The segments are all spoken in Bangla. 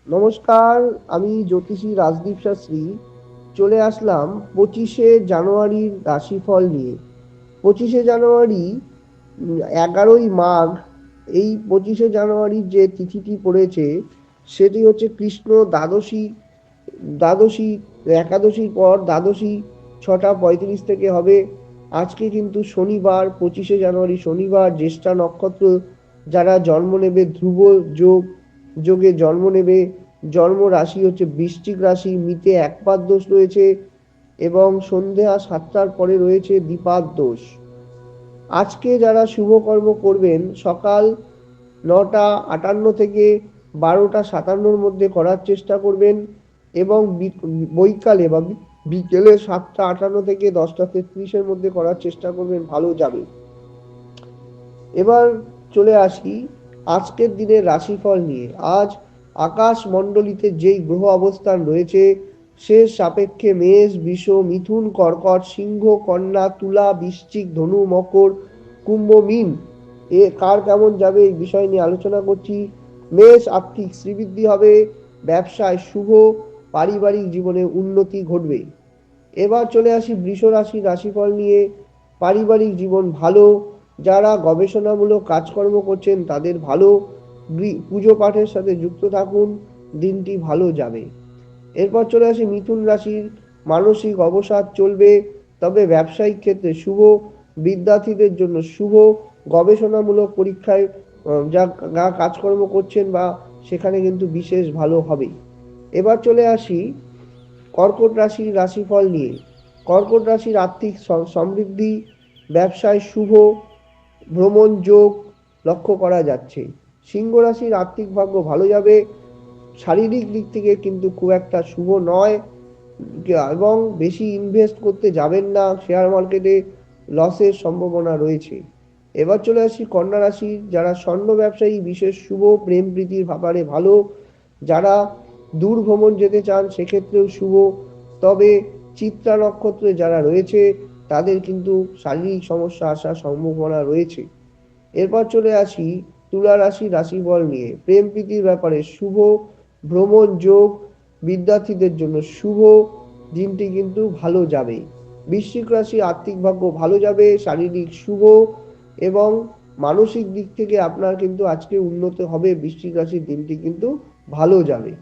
নমস্কার। আমি জ্যোতিষী রাজদীপ শাস্ত্রী চলে আসলাম 25শে জানুয়ারির রাশিফল নিয়ে। 25শে জানুয়ারি 11ই মাঘ। এই 25শে জানুয়ারির যে তিথিটি পড়েছে সেটি হচ্ছে কৃষ্ণ দ্বাদশী। দ্বাদশী একাদশীর পর দ্বাদশী 6টা 35 থেকে হবে। আজকে কিন্তু শনিবার, 25শে জানুয়ারি শনিবার, জ্যেষ্ঠা নক্ষত্র। যারা জন্ম নেবে ধ্রুব যোগ যোগে জন্ম নেবে। জন্ম রাশি হচ্ছে বৃশ্চিক রাশি। মিতে একপাদ দোষ রয়েছে এবং সন্ধ্যা 7টার পরে রয়েছে দ্বিপাদ দোষ। আজকে যারা শুভকর্ম করবেন সকাল 9টা 58 থেকে 12টা 57-র মধ্যে করার চেষ্টা করবেন এবং বৈকালে বা বিকেলে 7টা 58 থেকে 10টা 33-এর মধ্যে করার চেষ্টা করবেন, ভালো যাবে। এবার চলে আসি আজকের দিনের রাশিফল নিয়ে। আজ আকাশ মণ্ডলীতে যেই গ্রহ অবস্থান রয়েছে সে সাপেক্ষে মেষ, বৃষ, মিথুন, কর্কট, সিংহ, কন্যা, তুলা, বৃশ্চিক, ধনু, মকর, কুম্ভ, মীন এ কার কেমন যাবে এই বিষয় নিয়ে আলোচনা করছি। মেষ আর্থিক শ্রীবৃদ্ধি হবে, ব্যবসায় শুভ, পারিবারিক জীবনে উন্নতি ঘটবে। এবার চলে আসি বৃষ রাশির রাশিফল নিয়ে। পারিবারিক জীবন ভালো, যারা গবেষণামূলক কাজকর্ম করছেন তাদের ভালো। পুজো পাঠের সাথে যুক্ত থাকুন, দিনটি ভালো যাবে। এরপর চলে আসি মিথুন রাশির। মানসিক অবসাদ চলবে, তবে ব্যবসায়িক ক্ষেত্রে শুভ, বিদ্যার্থীদের জন্য শুভ, গবেষণামূলক পরীক্ষায় যা কাজকর্ম করছেন বা সেখানে কিন্তু বিশেষ ভালো হবে। এবার চলে আসি কর্কট রাশির রাশিফল নিয়ে। কর্কট রাশির আর্থিক সমৃদ্ধি, ব্যবসায় শুভ, ভ্রমণ যোগ লক্ষ্য করা যাচ্ছে। সিংহ রাশির আর্থিক ভাগ্য ভালো যাবে, শারীরিক দিক থেকে কিন্তু খুব একটা শুভ নয় এবং বেশি ইনভেস্ট করতে যাবেন না, শেয়ার মার্কেটে লসের সম্ভাবনা রয়েছে। এবার চলে আসি কন্যা রাশি। যারা স্বর্ণ ব্যবসায়ী বিশেষ শুভ, প্রেম প্রীতির ব্যাপারে ভালো। যারা দূর ভ্রমণ যেতে চান সেক্ষেত্রেও শুভ, তবে চিত্রা নক্ষত্রে যারা রয়েছে তাদের কিন্তু শারীরিক সমস্যা আসার সম্ভাবনা রয়েছে। এরপর চলে আসি তুলা রাশির রাশিফল নিয়ে। প্রেম প্রীতির ব্যাপারে শুভ, ভ্রমণ যোগ, বিদ্যার্থীদের জন্য শুভ, দিনটি কিন্তু ভালো যাবে। বৃশ্চিক রাশি আর্থিক ভাগ্য ভালো যাবে, শারীরিক শুভ এবং মানসিক দিক থেকে আপনার কিন্তু আজকে উন্নত হবে। বৃশ্চিক রাশির দিনটি কিন্তু ভালো যাবে।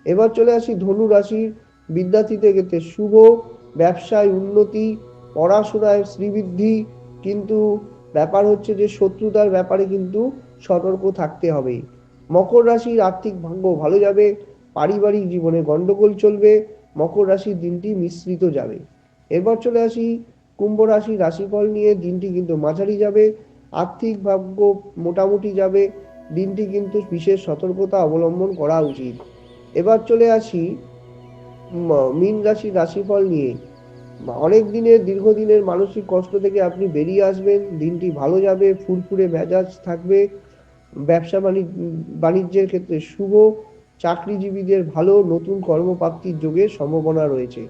এবার চলে আসি ধনু রাশির বিদ্যার্থীদের ক্ষেত্রে শুভ, ব্যবসায় উন্নতি, পড়াশোনায় শ্রীবৃদ্ধি, কিন্তু ব্যাপার হচ্ছে যে শত্রুতার ব্যাপারে কিন্তু সতর্ক থাকতে হবে। মকর রাশির আর্থিক ভাগ্য ভালো যাবে, পারিবারিক জীবনে গন্ডগোল চলবে, মকর রাশির দিনটি মিশ্রিত যাবে। এরপর চলে আসি কুম্ভ রাশির রাশিফল নিয়ে। দিনটি কিন্তু মাঝারি যাবে, আর্থিক ভাগ্য মোটামুটি যাবে, দিনটি কিন্তু বিশেষ সতর্কতা অবলম্বন করা উচিত। এবার চলে আসি মীন রাশির রাশিফল নিয়ে। অনেক দিনের দীর্ঘদিনের মানসিক কষ্ট থেকে আপনি বেরিয়ে আসবেন, দিনটি ভালো যাবে, ফুরফুরে মেজাজ থাকবে। ব্যবসা বাণিজ্যের ক্ষেত্রে শুভ, চাকরিজীবীদের ভালো, নতুন কর্মপ্রাপ্তির যোগের সম্ভাবনা রয়েছে।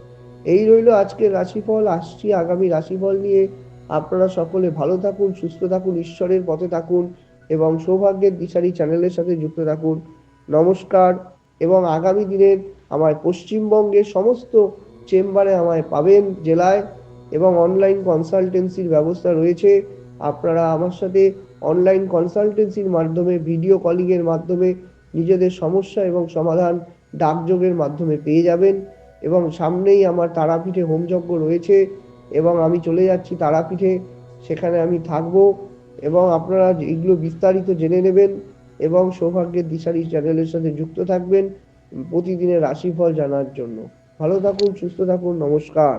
এই রইল আজকের রাশিফল। আসছি আগামী রাশিফল নিয়ে। আপনারা সকলে ভালো থাকুন, সুস্থ থাকুন, ঈশ্বরের পথে থাকুন এবং সৌভাগ্যের দিশারি চ্যানেলের সাথে যুক্ত থাকুন। নমস্কার। এবং আগামী দিনের আমার পশ্চিমবঙ্গের সমস্ত চেম্বারে আমায় পাবেন জেলায়, এবং অনলাইন কনসালটেন্সির ব্যবস্থা রয়েছে। আপনারা আমার সাথে অনলাইন কনসালটেন্সির মাধ্যমে, ভিডিও কলিংয়ের মাধ্যমে নিজেদের সমস্যা এবং সমাধান ডাকযোগের মাধ্যমে পেয়ে যাবেন। এবং সামনেই আমার তারাপীঠে হোমযজ্ঞ রয়েছে এবং আমি চলে যাচ্ছি তারাপীঠে, সেখানে আমি থাকব এবং আপনারা এগুলো বিস্তারিত জেনে নেবেন এবং সৌভাগ্যের দিশারি চ্যানেলের সাথে যুক্ত থাকবেন প্রতিদিনের রাশিফল জানার জন্য। ভালো থাকুন, সুস্থ থাকুন, নমস্কার।